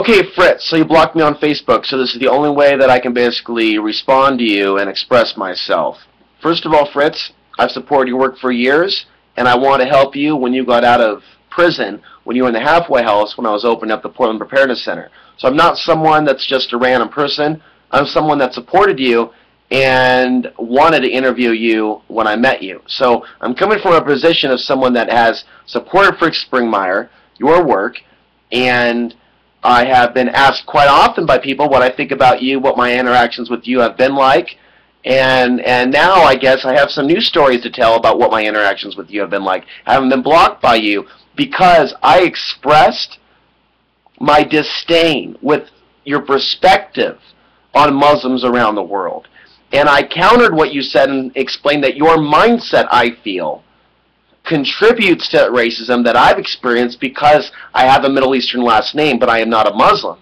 Okay, Fritz, so you blocked me on Facebook, so this is the only way that I can basically respond to you and express myself. First of all, Fritz, I've supported your work for years, and I want to help you when you got out of prison, when you were in the halfway house, when I was opening up the Portland Preparedness Center. So I'm not someone that's just a random person. I'm someone that supported you and wanted to interview you when I met you. So I'm coming from a position of someone that has supported Fritz Springmeier, your work, and I have been asked quite often by people what I think about you, what my interactions with you have been like, and now I guess I have some new stories to tell about what my interactions with you have been like. I haven't been blocked by you because I expressed my disdain with your perspective on Muslims around the world. And I countered what you said and explained that your mindset, I feel, contributes to racism that I've experienced because I have a Middle Eastern last name, but I am not a Muslim.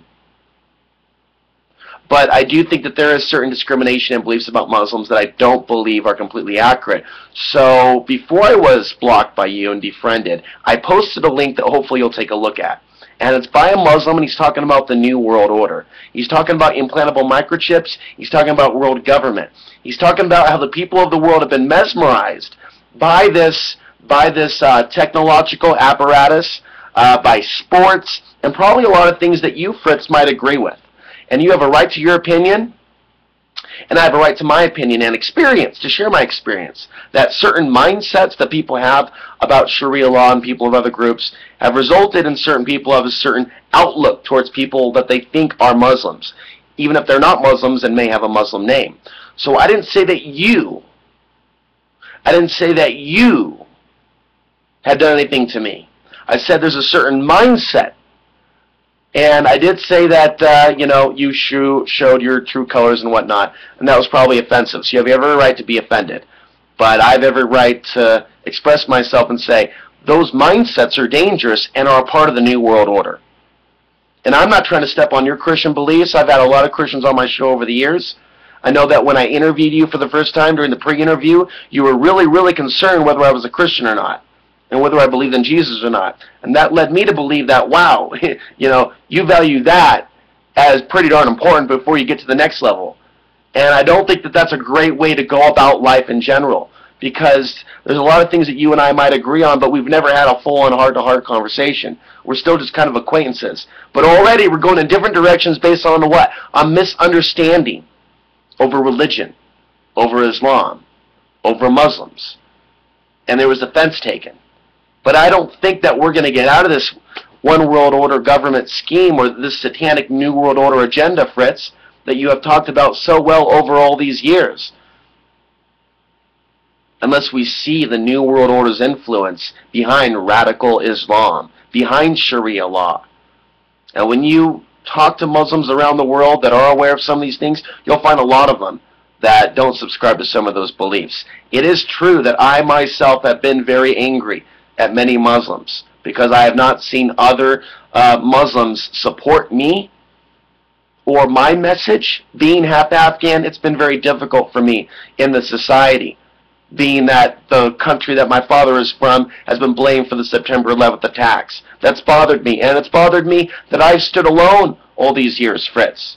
But I do think that there is certain discrimination and beliefs about Muslims that I don't believe are completely accurate. So before I was blocked by you and defriended, I posted a link that hopefully you'll take a look at. And it's by a Muslim, and he's talking about the New World Order. He's talking about implantable microchips. He's talking about world government. He's talking about how the people of the world have been mesmerized by this technological apparatus, by sports, and probably a lot of things that you, Fritz, might agree with. And you have a right to your opinion, and I have a right to my opinion and experience, to share my experience. That certain mindsets that people have about Sharia law and people of other groups have resulted in certain people have a certain outlook towards people that they think are Muslims, even if they're not Muslims and may have a Muslim name. So I didn't say that you had done anything to me. I said there's a certain mindset. And I did say that, you showed your true colors and whatnot, and that was probably offensive. So you have every right to be offended. But I have every right to express myself and say, those mindsets are dangerous and are a part of the New World Order. And I'm not trying to step on your Christian beliefs. I've had a lot of Christians on my show over the years. I know that when I interviewed you for the first time during the pre-interview, you were really, really concerned whether I was a Christian or not, and whether I believed in Jesus or not. And that led me to believe that, wow, you value that as pretty darn important before you get to the next level. And I don't think that that's a great way to go about life in general, because there's a lot of things that you and I might agree on, but we've never had a full-on heart-to-heart conversation. We're still just kind of acquaintances. But already we're going in different directions based on what? A misunderstanding over religion, over Islam, over Muslims. And there was offense taken. But I don't think that we're going to get out of this one world order government scheme or this satanic New World Order agenda, Fritz, that you have talked about so well over all these years, unless we see the New World Order's influence behind radical Islam, behind Sharia law. And when you talk to Muslims around the world that are aware of some of these things, you'll find a lot of them that don't subscribe to some of those beliefs. It is true that I myself have been very angry at many Muslims because I have not seen other Muslims support me or my message. Being half Afghan, it's been very difficult for me in the society, being that the country that my father is from has been blamed for the September 11th attacks. That's bothered me, and it's bothered me that I've stood alone all these years, Fritz.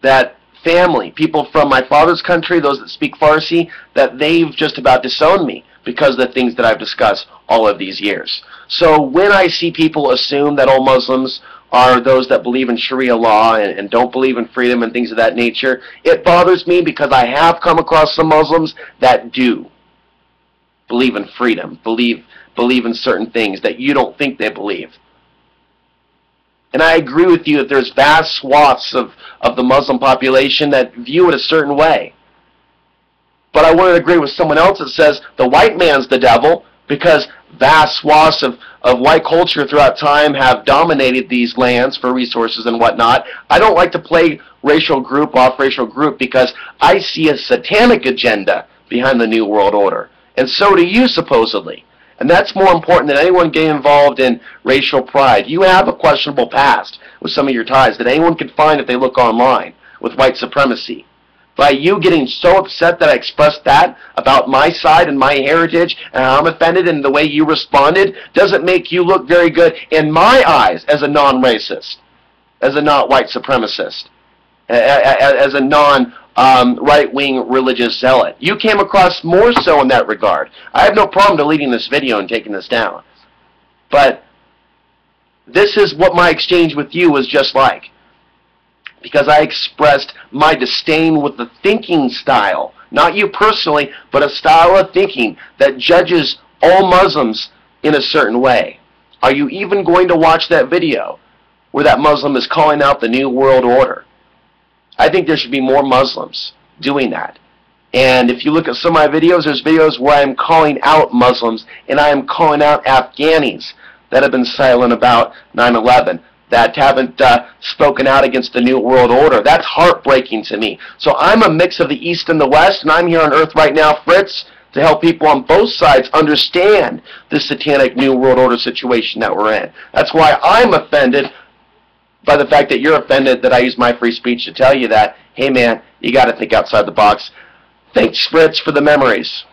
That family, people from my father's country, those that speak Farsi, that they've just about disowned me because of the things that I've discussed all of these years. So when I see people assume that all Muslims are those that believe in Sharia law and don't believe in freedom and things of that nature, it bothers me because I have come across some Muslims that do believe in freedom, believe in certain things that you don't think they believe. And I agree with you that there's vast swaths of the Muslim population that view it a certain way. But I wouldn't agree with someone else that says the white man's the devil, because vast swaths of white culture throughout time have dominated these lands for resources and whatnot. I don't like to play racial group off racial group because I see a satanic agenda behind the New World Order. And so do you, supposedly. And that's more important than anyone getting involved in racial pride. You have a questionable past with some of your ties that anyone can find if they look online with white supremacy. by you getting so upset that I expressed that about my side and my heritage, and I'm offended in the way you responded, doesn't make you look very good in my eyes as a non-racist, as a not-white supremacist, as a non-right-wing religious zealot. You came across more so in that regard. I have no problem deleting this video and taking this down. But this is what my exchange with you was just like. Because I expressed my disdain with the thinking style, not you personally, but a style of thinking that judges all Muslims in a certain way. Are you even going to watch that video where that Muslim is calling out the New World Order? I think there should be more Muslims doing that. And if you look at some of my videos, there's videos where I'm calling out Muslims, and I am calling out Afghanis that have been silent about 9/11. That haven't spoken out against the New World Order. That's heartbreaking to me. So I'm a mix of the East and the West, and I'm here on Earth right now, Fritz, to help people on both sides understand the satanic New World Order situation that we're in. That's why I'm offended by the fact that you're offended that I use my free speech to tell you that, hey man, you got to think outside the box. Thanks, Fritz, for the memories.